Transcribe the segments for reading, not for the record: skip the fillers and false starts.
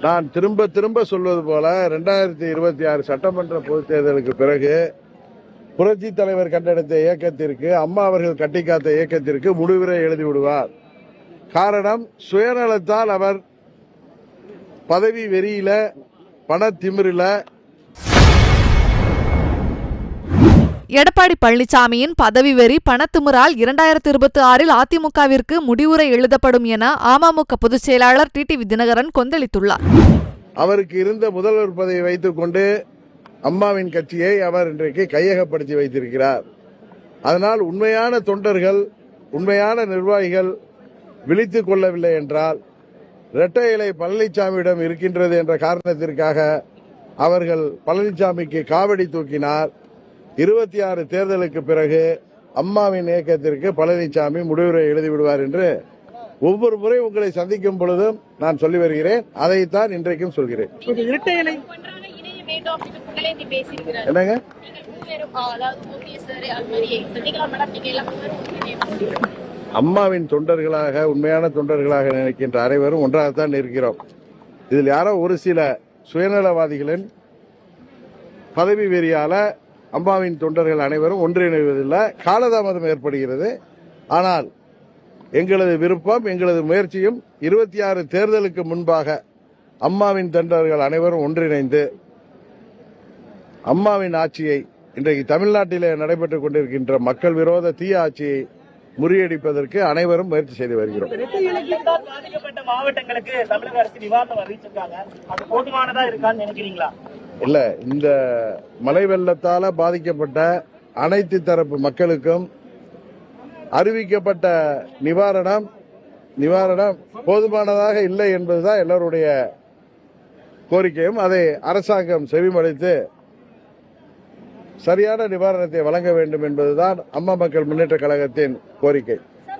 நான் திரும்ப திரும்ப சொல்வது போல 2026 சட்டமன்ற பொதுத் தேர்தலுக்கு பிறகு புரட்சி தலைவர் கண்டெடுத்த இயக்கத்திற்கு, அம்மா அவர்கள் கட்டிக்காத்த இயக்கத்திற்கு முடிவுரை எழுதிவிடுவார். காரணம், சுயநலத்தால் அவர் பதவி வெறியில, பணத்திமிரில எடப்பாடி பழனிசாமியின் பதவி வெறி, பணத்திமிரால் 2026 அதிமுகவிற்கு முடிவுரை எழுதப்படும் என அமமுக பொதுச் செயலாளர் டிடிவி தினகரன் கொந்தளித்துள்ளார். அவருக்கு இருந்த முதல்வர் பதவியை வைத்துக் கொண்டு அம்மாவின் கட்சியை அவர் இன்றைக்கு கையகப்படுத்தி வைத்திருக்கிறார். அதனால் உண்மையான தொண்டர்கள், உண்மையான நிர்வாகிகள் விழித்துக் கொள்ளவில்லை என்றால், இரட்டை இலை பழனிசாமியிடம் இருக்கின்றது என்ற காரணத்திற்காக அவர்கள் பழனிசாமிக்கு காவடி தூக்கினார். 26 தேர்தலுக்கு பிறகு அம்மாவின் இயக்கத்திற்கு பழனிசாமி முடிவுரை எழுதிவிடுவார் என்று ஒவ்வொரு முறை உங்களை சந்திக்கும் பொழுதும் நான் சொல்லி வருகிறேன். அதைத்தான் இன்றைக்கும் சொல்கிறேன். என்னங்க, அம்மாவின் தொண்டர்களாக, உண்மையான தொண்டர்களாக நினைக்கின்ற அனைவரும் ஒன்றாகத்தான் இருக்கிறோம். இதில் யாரோ ஒரு சில சுயநலவாதிகளின் பதவி வெறியால அம்மாவின் தொண்டர்கள் அனைவரும் ஒன்றிணைவதில்லை. காலதாமதம் ஏற்படுகிறது. ஆனால் எங்களது விருப்பம், எங்களது முயற்சியும் 26 தேர்தலுக்கு முன்பாக அம்மாவின் தொண்டர்கள் அனைவரும் ஒன்றிணைந்து அம்மாவின் ஆட்சியை, இன்றைக்கு தமிழ்நாட்டிலே நடைபெற்றுக் கொண்டிருக்கின்ற மக்கள் விரோத தீய ஆட்சியை முறியடிப்பதற்கு அனைவரும் முயற்சி செய்து வருகிறோம். பாதிக்கப்பட்ட மாவட்டங்களுக்கு தமிழக அரசு நிவாரணம் அறிவிச்சிருக்காங்க. அது போதுமானதா இருக்கான்னு நினைக்கிறீங்களா? இல்ல, இந்த மழை வெள்ளத்தால பாதிக்கப்பட்ட அனைத்து தரப்பு மக்களுக்கும் அறிவிக்கப்பட்ட நிவாரணம் போதுமானதாக இல்லை என்பதுதான் எல்லோருடைய கோரிக்கையும். அதை அரசாங்கம் செவிமடுத்து சரியான நிவாரணத்தை வழங்க வேண்டும் என்பதுதான் அம்மா மக்கள் முன்னேற்ற கழகத்தின் கோரிக்கை.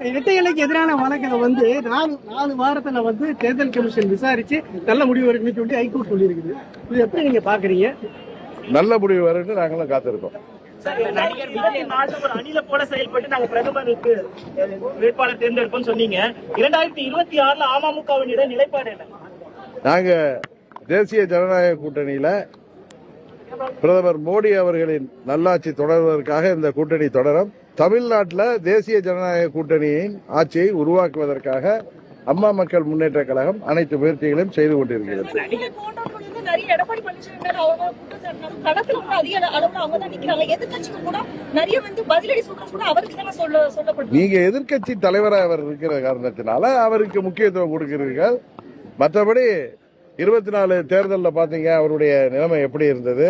இரட்டை இலைக்கு எதிரான வழக்கில் 4 வாரத்துல தேர்தல் கமிஷன் விசாரிச்சு நல்ல முடிவு வரும்னு சொல்லி ஹைகோர்ட் சொல்லியிருக்குது. இது எப்படி நீங்க பாக்குறீங்க? நல்ல முடிவு வரும்னு நாங்களும் காத்திருக்கோம். நடிகர் விஜய் ஒரு அணில போல செயல்பட்டு நாங்க பிரதமருக்கு வேட்பாளர் தேர்ந்தெடுப்போம் சொன்னீங்க. 2026 அமமுகவின் நிலைப்பாடு என்ன? நாங்க தேசிய ஜனநாயக கூட்டணியில பிரதமர் மோடி அவர்களின் நல்லாட்சி தொடர்வதற்காக இந்த கூட்டணி தொடரும். தமிழ்நாட்டில் தேசிய ஜனநாயக கூட்டணியின் ஆட்சியை உருவாக்குவதற்காக அம்மா மக்கள் முன்னேற்ற கழகம் அனைத்து முயற்சிகளையும் செய்து கொண்டிருக்கிறது. நீங்க எதிர்கட்சி தலைவராக அவர் இருக்கிற காரணத்தினால அவருக்கு முக்கியத்துவம் கொடுக்கிறீர்கள். மற்றபடி 24 தேர்தலில் பாத்தீங்க அவருடைய நிலைமை எப்படி இருந்தது.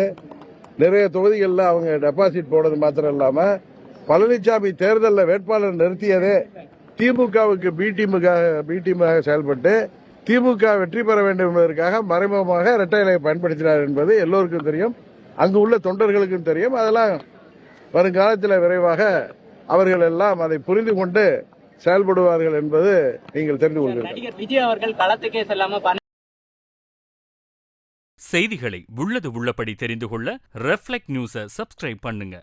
நிறைய தொகுதிகளில் அவங்க டெபாசிட் போடுறது மாத்திரம் இல்லாம, பழனிசாமி தேர்தலில் வேட்பாளர் நிறுத்தியதே திமுகவுக்கு பி டீமாக செயல்பட்டு திமுக வெற்றி பெற வேண்டும் என்பதற்காக மறைமுகமாக இரட்டை இலையை பயன்படுத்தினார் என்பது எல்லோருக்கும் தெரியும், அங்கு உள்ள தொண்டர்களுக்கும் தெரியும். அதெல்லாம் வருங்காலத்தில் விரைவாக அவர்கள் எல்லாம் அதை புரிந்து கொண்டு செயல்படுவார்கள் என்பது நீங்கள் தெரிந்து கொள்கிறீர்கள். விஜய் அவர்கள் களத்துக்கே செல்லாம செய்திகளை உள்ளது உள்ளபடி தெரிந்து கொள்ள ரெஃப்ளெக்ட் நியூஸை சப்ஸ்கிரைப் பண்ணுங்க.